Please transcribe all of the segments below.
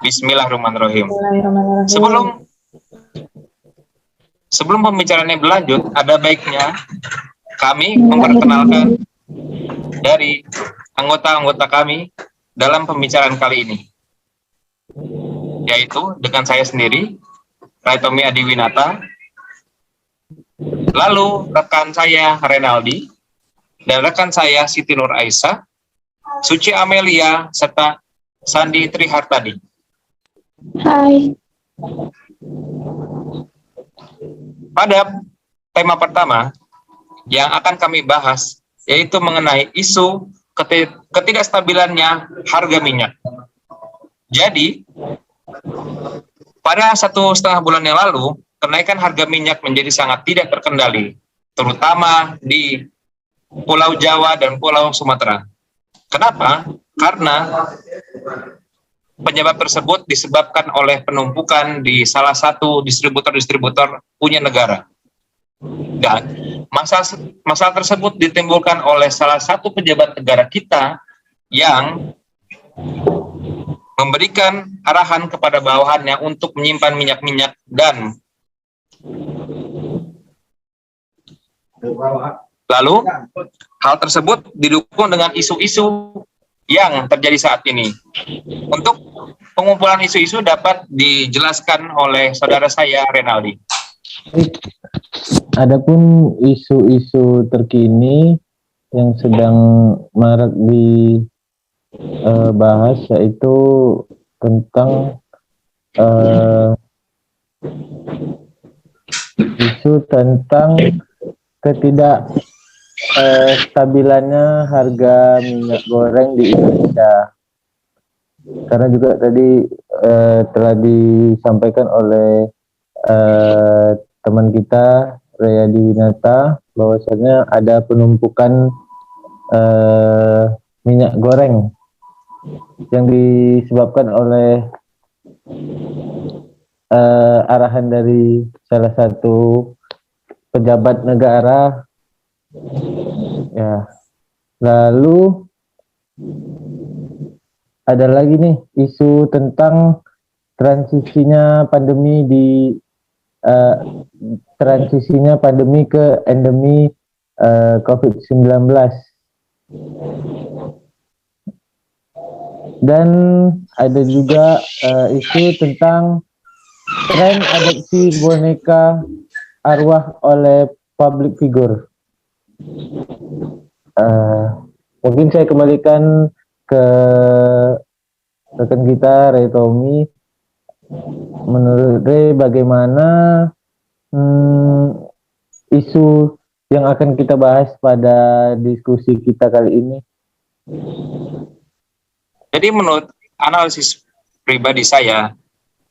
Bismillahirrahmanirrahim. Bismillahirrahmanirrahim. Sebelum pembicaraannya berlanjut, ada baiknya kami memperkenalkan dari anggota-anggota kami dalam pembicaraan kali ini, yaitu dengan saya sendiri, Raitomi Adiwinata, lalu rekan saya Renaldi, dan rekan saya Siti Nur Aisyah, Suci Amelia, serta Sandi Trihartadi. Hai. Pada tema pertama yang akan kami bahas yaitu mengenai isu ketidakstabilannya harga minyak. Jadi, pada 1,5 bulan yang lalu, kenaikan harga minyak menjadi sangat tidak terkendali, terutama di Pulau Jawa dan Pulau Sumatera. Kenapa? Karena penyebab tersebut disebabkan oleh penumpukan di salah satu distributor-distributor punya negara. Dan masalah tersebut ditimbulkan oleh salah satu pejabat negara kita yang memberikan arahan kepada bawahannya untuk menyimpan minyak-minyak dan lalu hal tersebut didukung dengan isu-isu yang terjadi saat ini. Untuk pengumpulan isu-isu dapat dijelaskan oleh saudara saya Renaldi. Adapun isu-isu terkini yang sedang marak dibahas yaitu tentang isu tentang stabilannya harga minyak goreng di Indonesia. Karena juga tadi telah disampaikan oleh teman kita Ray Adiwinata bahwasanya ada penumpukan minyak goreng yang disebabkan oleh arahan dari salah satu pejabat negara. Ya, lalu ada lagi nih isu tentang transisinya pandemi ke endemi COVID-19. Dan ada juga isu tentang tren adopsi boneka arwah oleh public figure. Mungkin saya kembalikan ke rekan kita Ray Tommy. Menurut Ray, bagaimana isu yang akan kita bahas pada diskusi kita kali ini? Jadi menurut analisis pribadi saya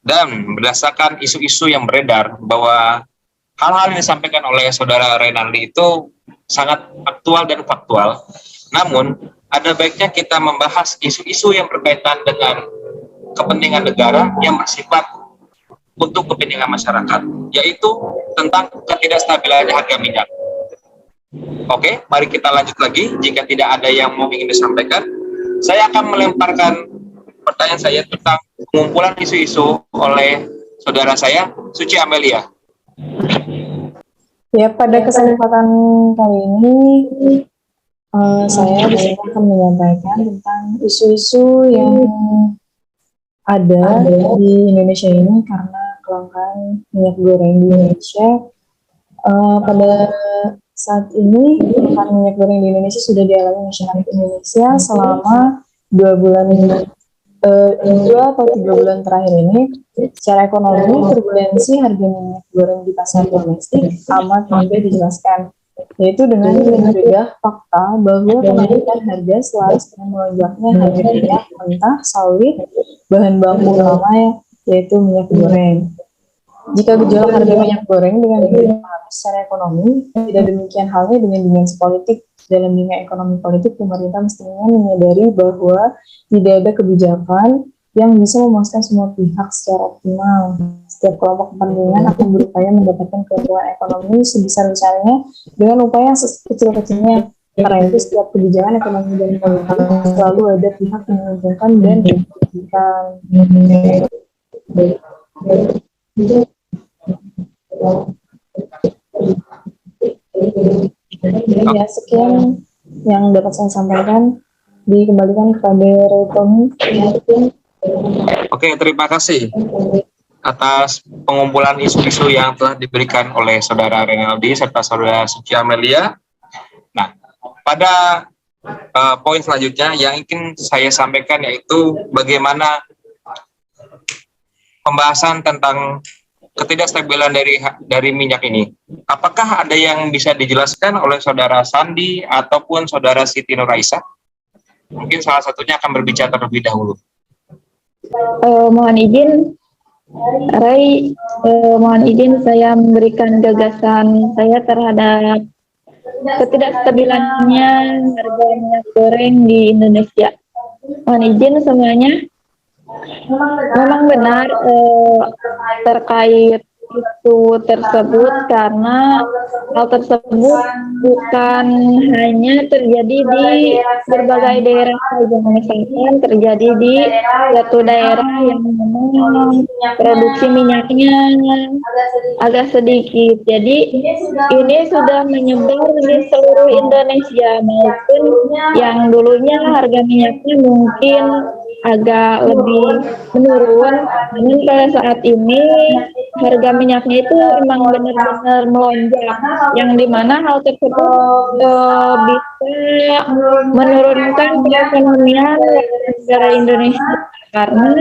dan berdasarkan isu-isu yang beredar bahwa hal-hal yang disampaikan oleh saudara Renaldi itu sangat aktual dan faktual. Namun, ada baiknya kita membahas isu-isu yang berkaitan dengan kepentingan negara yang bersifat untuk kepentingan masyarakat, yaitu tentang ketidakstabilan harga minyak. Oke, mari kita lanjut lagi. Jika tidak ada yang mau ingin disampaikan, saya akan melemparkan pertanyaan saya tentang pengumpulan isu-isu oleh saudara saya, Suci Amelia. Ya, pada kesempatan kali ini saya akan menyampaikan tentang isu-isu yang ada di Indonesia ini karena kelangkaan minyak goreng di Indonesia. Pada saat ini kelangkaan minyak goreng di Indonesia sudah dialami masyarakat Indonesia selama 2 atau 3 bulan terakhir ini. Secara ekonomi, turbulensi harga minyak goreng di pasar domestik amat mudah dijelaskan, yaitu dengan mencegah fakta bahwa kenaikan harga selaras dengan melonjaknya harga minyak mentah, sawit, bahan baku utama yaitu minyak goreng. Jika gejolak harga minyak goreng dengan mempengaruhi secara ekonomi, tidak demikian halnya dengan dimensi politik. Dalam dunia ekonomi politik, pemerintah mestinya menyadari bahwa tidak ada kebijakan yang bisa memuaskan semua pihak secara optimal. Setiap kelompok kepentingan akan berupaya mendapatkan keuntungan ekonomi sebesar-besarnya dengan upaya kecil-kecilnya. Karena itu setiap kebijakan ekonomi dan politik selalu ada pihak yang menguntungkan dan merugikan. Ya, sekian yang dapat saya sampaikan. Dikembalikan kepada Retomi. Oke, terima kasih atas pengumpulan isu-isu yang telah diberikan oleh Saudara Renaldi serta Saudara Suci Amelia. Nah, pada poin selanjutnya yang ingin saya sampaikan yaitu bagaimana pembahasan tentang ketidakstabilan dari minyak ini. Apakah ada yang bisa dijelaskan oleh Saudara Sandi ataupun Saudara Siti Nuraisa? Mungkin salah satunya akan berbicara terlebih dahulu. Mohon izin, mohon izin saya memberikan gagasan saya terhadap ketidakstabilannya harga minyak goreng di Indonesia. Mohon izin semuanya. Memang benar terkait isu tersebut karena hal tersebut bukan hanya terjadi di berbagai daerah saja, misalkan terjadi di suatu daerah yang memang produksi minyaknya agak sedikit. Jadi ini sudah menyebar di seluruh Indonesia maupun yang dulunya harga minyaknya mungkin agak lebih menurun, namun pada saat ini harga minyaknya itu memang benar-benar melonjak, yang dimana hal tersebut bisa menurunkan perekonomian negara Indonesia karena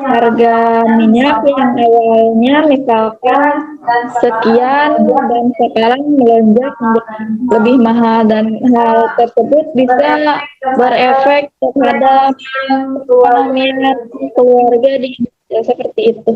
harga minyak yang awalnya misalkan sekian dan sekarang melonjak menjadi lebih mahal, dan hal tersebut bisa berefek terhadap perekonomian keluarga di Indonesia seperti itu.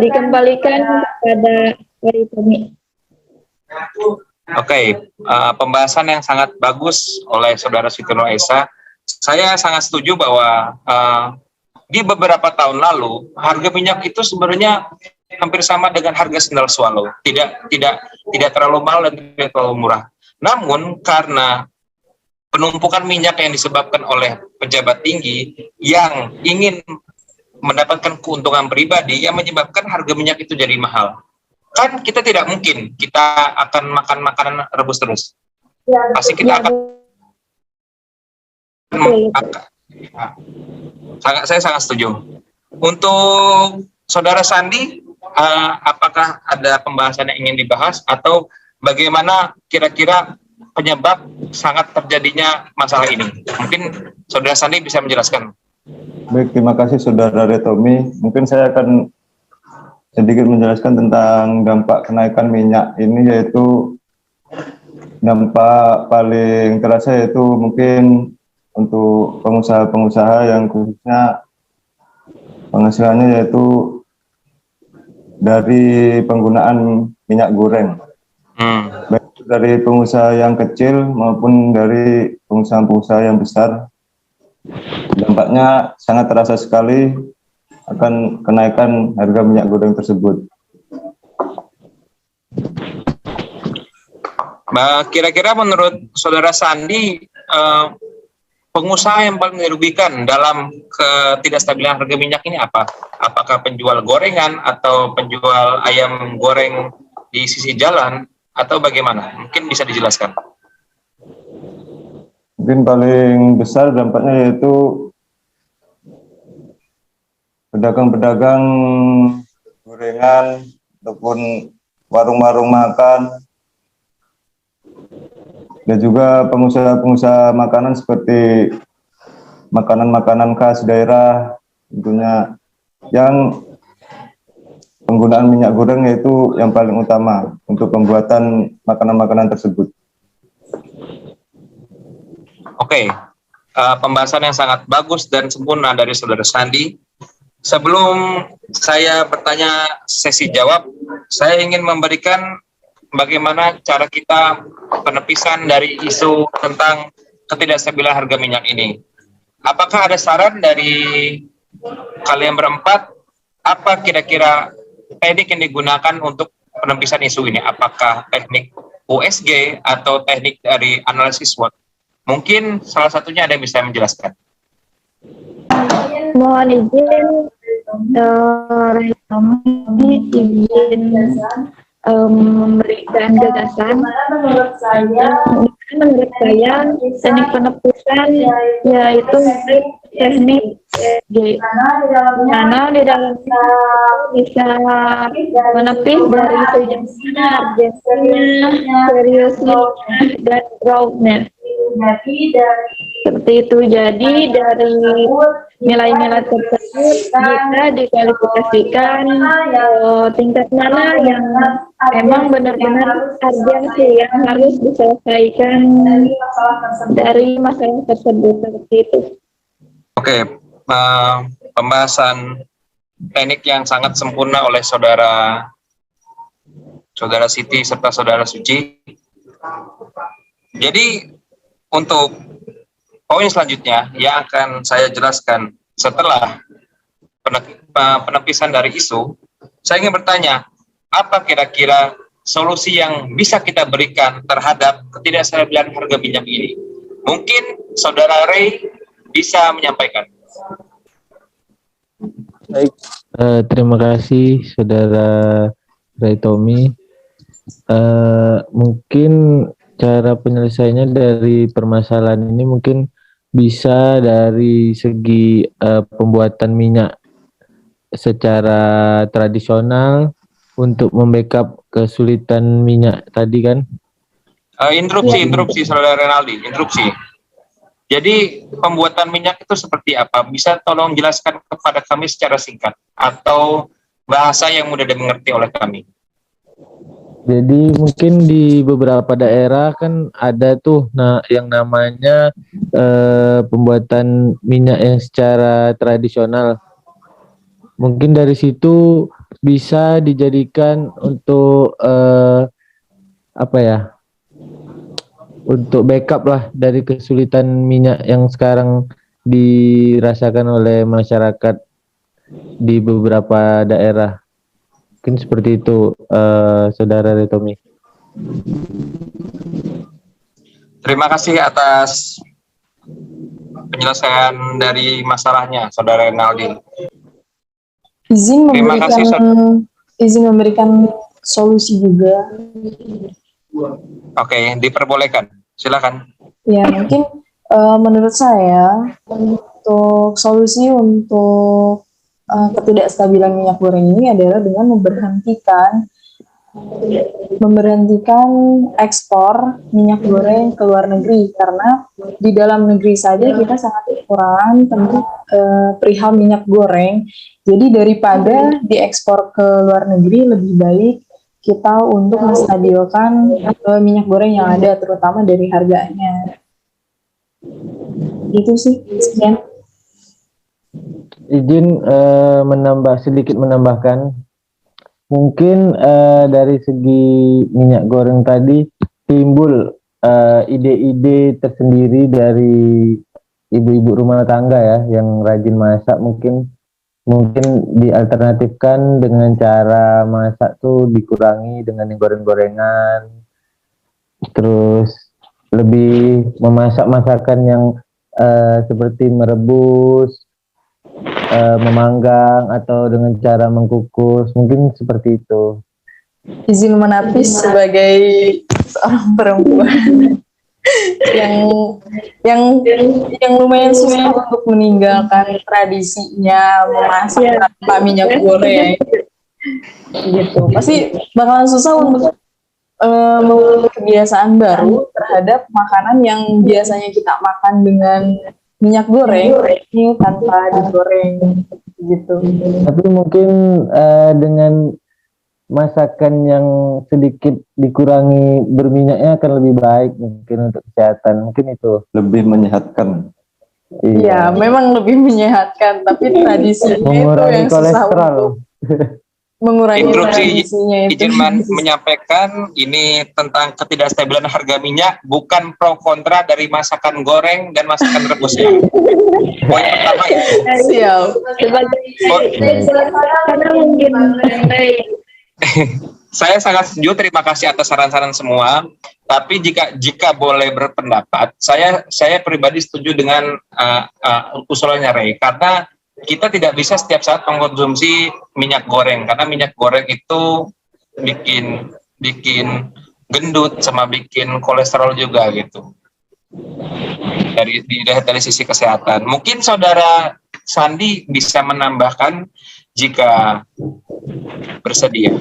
Dikembalikan kepada Ritomi. Oke, pembahasan yang sangat bagus oleh Saudara Siti Nuraisa. Saya sangat setuju bahwa di beberapa tahun lalu harga minyak itu sebenarnya hampir sama dengan harga sendal swallow, tidak terlalu mahal dan tidak terlalu murah. Namun karena penumpukan minyak yang disebabkan oleh pejabat tinggi yang ingin mendapatkan keuntungan pribadi yang menyebabkan harga minyak itu jadi mahal. Kan kita tidak mungkin kita akan makan makanan rebus terus. Pasti kita akan saya sangat setuju. Untuk Saudara Sandi, apakah ada pembahasan yang ingin dibahas atau bagaimana kira-kira penyebab sangat terjadinya masalah ini? Mungkin Saudara Sandi bisa menjelaskan. Baik, terima kasih Saudara Retomi. Mungkin saya akan sedikit menjelaskan tentang dampak kenaikan minyak ini, yaitu dampak paling terasa yaitu mungkin untuk pengusaha-pengusaha yang khususnya penghasilannya yaitu dari penggunaan minyak goreng. Baik dari pengusaha yang kecil maupun dari pengusaha-pengusaha yang besar, dampaknya sangat terasa sekali akan kenaikan harga minyak goreng tersebut. Kira-kira menurut Saudara Sandi, pengusaha yang paling dirugikan dalam ketidakstabilan harga minyak ini apa? Apakah penjual gorengan atau penjual ayam goreng di sisi jalan atau bagaimana? Mungkin bisa dijelaskan. Mungkin paling besar dampaknya yaitu pedagang-pedagang gorengan ataupun warung-warung makan, dan juga pengusaha-pengusaha makanan seperti makanan-makanan khas daerah, tentunya yang penggunaan minyak goreng yaitu yang paling utama untuk pembuatan makanan-makanan tersebut. Oke, pembahasan yang sangat bagus dan sempurna dari Saudara Sandi. Sebelum saya bertanya sesi jawab, saya ingin memberikan bagaimana cara kita penepisan dari isu tentang ketidakstabilan harga minyak ini. Apakah ada saran dari kalian berempat, apa kira-kira teknik yang digunakan untuk penepisan isu ini? Apakah teknik USG atau teknik dari analisis SWOT. Mungkin salah satunya ada yang bisa menjelaskan. Mohon izin, Retomi izin memberikan gagasan. Menurut saya teknik penepisan yaitu teknik G, karena di dalam bisa menepis dari sejauhnya, urgensinya, seriusnya, dan growth-nya. Seperti itu. Jadi dari nilai-nilai tersebut bisa dikualifikasikan tingkat mana yang emang benar-benar urgensi yang harus diselesaikan dari masalah tersebut, seperti itu. Oke, pembahasan teknik yang sangat sempurna oleh saudara Siti serta saudara Suci. Jadi untuk poin selanjutnya yang akan saya jelaskan setelah penepisan dari isu, saya ingin bertanya, apa kira-kira solusi yang bisa kita berikan terhadap ketidakstabilan harga minyak ini? Mungkin saudara Ray bisa menyampaikan. Baik, terima kasih saudara Retomi. Mungkin cara penyelesaiannya dari permasalahan ini mungkin bisa dari segi pembuatan minyak secara tradisional untuk membackup kesulitan minyak tadi kan. Interupsi saudara Renaldi, interupsi. Jadi pembuatan minyak itu seperti apa? Bisa tolong jelaskan kepada kami secara singkat atau bahasa yang mudah dimengerti oleh kami. Jadi mungkin di beberapa daerah kan ada tuh yang namanya pembuatan minyak yang secara tradisional. Mungkin dari situ bisa dijadikan untuk untuk backup lah dari kesulitan minyak yang sekarang dirasakan oleh masyarakat di beberapa daerah. Mungkin seperti itu, saudara Retomi. Terima kasih atas penyelesaian dari masalahnya, saudara Renaldi. Izin memberikan solusi juga. Oke, diperbolehkan. Silakan. Ya, mungkin menurut saya untuk solusi untuk ketidakstabilan minyak goreng ini adalah dengan memberhentikan ekspor minyak goreng ke luar negeri, karena di dalam negeri saja kita sangat kekurangan tentang perihal minyak goreng. Jadi daripada diekspor ke luar negeri, lebih baik kita untuk menstabilkan minyak goreng yang ada, terutama dari harganya. Gitu sih, sekian. Izin sedikit menambahkan, mungkin dari segi minyak goreng tadi timbul ide-ide tersendiri dari ibu-ibu rumah tangga ya yang rajin masak, mungkin dialternatifkan dengan cara masak tuh dikurangi dengan yang goreng-gorengan, terus lebih memasak masakan yang seperti merebus, memanggang, atau dengan cara mengkukus, mungkin seperti itu. Izin menapis sebagai seorang perempuan yang lumayan susah untuk meninggalkan tradisinya memasak tanpa minyak goreng gitu. Pasti bakalan susah untuk memulai kebiasaan baru terhadap makanan yang biasanya kita makan dengan minyak goreng ini tanpa digoreng gitu. Tapi mungkin dengan masakan yang sedikit dikurangi berminyaknya akan lebih baik mungkin untuk kesehatan, mungkin itu lebih menyehatkan. Iya, memang lebih menyehatkan, tapi tradisinya mengurangi itu yang kolesterol. susah untuk mengurangi tradisinya itu. Izin menyampaikan ini tentang ketidakstabilan harga minyak, bukan pro kontra dari masakan goreng dan masakan rebusnya. Poin pertama itu. Siap. Karena mungkin Saya sangat setuju, terima kasih atas saran-saran semua. Tapi jika boleh berpendapat, saya pribadi setuju dengan usulannya Ray, karena kita tidak bisa setiap saat mengkonsumsi minyak goreng, karena minyak goreng itu bikin gendut sama bikin kolesterol juga gitu. Dari sisi kesehatan. Mungkin saudara Sandi bisa menambahkan jika bersedia.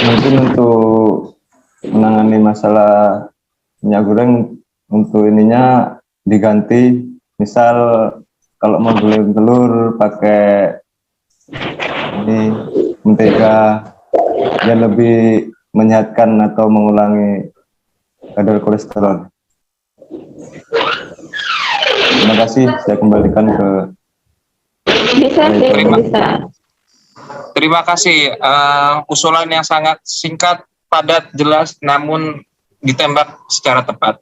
Mungkin untuk menangani masalah minyak goreng, untuk ininya diganti, misal kalau mau beli telur pakai ini mentega, dia lebih menyehatkan atau mengurangi kadar kolesterol. Terima kasih, saya kembalikan ke Bisa sih, bisa. Terima kasih, usulan yang sangat singkat, padat, jelas, namun ditembak secara tepat.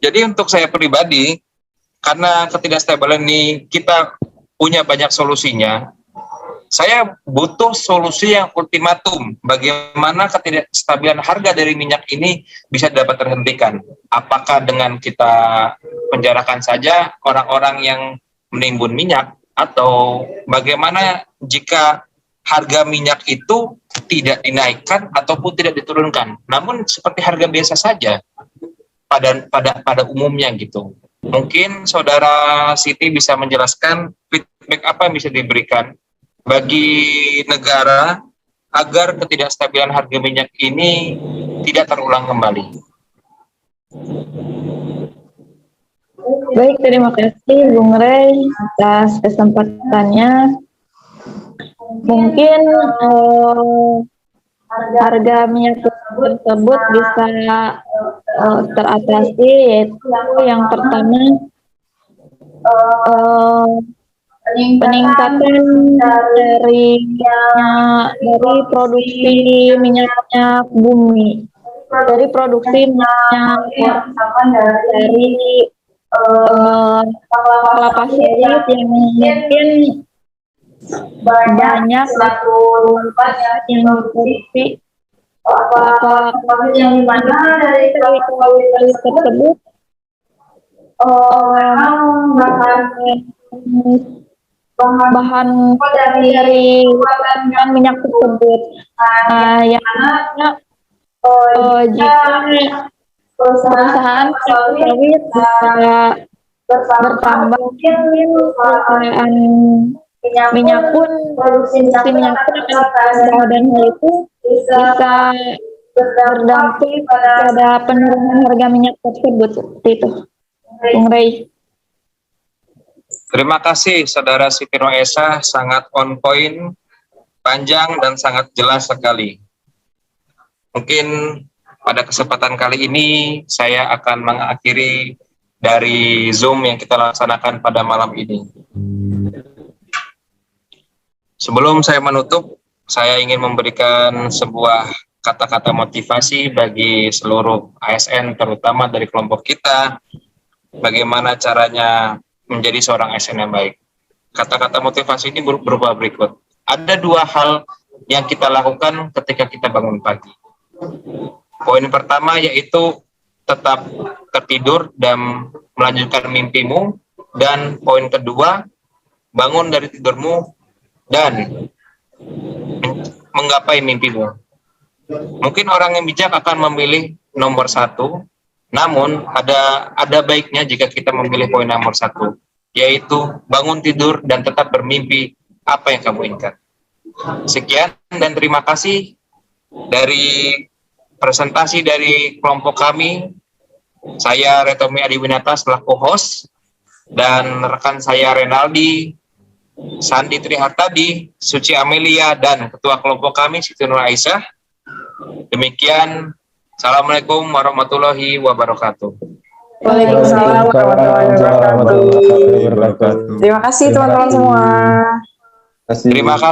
Jadi untuk saya pribadi, karena ketidakstabilan ini kita punya banyak solusinya, saya butuh solusi yang ultimatum. Bagaimana ketidakstabilan harga dari minyak ini bisa dapat terhentikan? Apakah dengan kita penjarakan saja orang-orang yang menimbun minyak, atau bagaimana jika harga minyak itu tidak dinaikkan ataupun tidak diturunkan, namun seperti harga biasa saja pada umumnya gitu. Mungkin saudara Siti bisa menjelaskan feedback apa yang bisa diberikan bagi negara agar ketidakstabilan harga minyak ini tidak terulang kembali. Baik, terima kasih Bung Rey atas kesempatannya. Mungkin harga minyak tersebut bisa teratasi, yaitu yang pertama peningkatan dari produksi minyak bumi, dari produksi minyak dari kelapa sawit yang mungkin banyak yang produksi yang mana dari kelapa sawit tersebut bahan dari minyak tersebut, yang mana jika perusahaan sawit bisa bertambah, mungkin perusahaan minyak pun produksi minyak pun akan bertambah, dan hal itu bisa berdampak pada penurunan harga minyak tersebut. Seperti itu, Bung Rey. Terima kasih Saudara Siti Noesa, sangat on point, panjang dan sangat jelas sekali. Mungkin pada kesempatan kali ini saya akan mengakhiri dari Zoom yang kita laksanakan pada malam ini. Sebelum saya menutup, saya ingin memberikan sebuah kata-kata motivasi bagi seluruh ASN, terutama dari kelompok kita, bagaimana caranya menjadi seorang ASN yang baik. Kata-kata motivasi ini berupa berikut. Ada dua hal yang kita lakukan ketika kita bangun pagi. Poin pertama yaitu tetap tertidur dan melanjutkan mimpimu. Dan poin kedua, bangun dari tidurmu dan menggapai mimpimu. Mungkin orang yang bijak akan memilih nomor satu, namun ada baiknya jika kita memilih poin nomor satu, yaitu bangun tidur dan tetap bermimpi apa yang kamu inginkan. Sekian dan terima kasih dari presentasi dari kelompok kami. Saya Retomi Adiwinata selaku host, dan rekan saya Renaldi, Sandi Trihartadi, Suci Amelia, dan ketua kelompok kami Siti Nur Aisyah. Demikian, Assalamualaikum warahmatullahi wabarakatuh. Waalaikumsalam warahmatullahi wabarakatuh. Terima kasih teman-teman semua. Terima kasih. Terima kasih.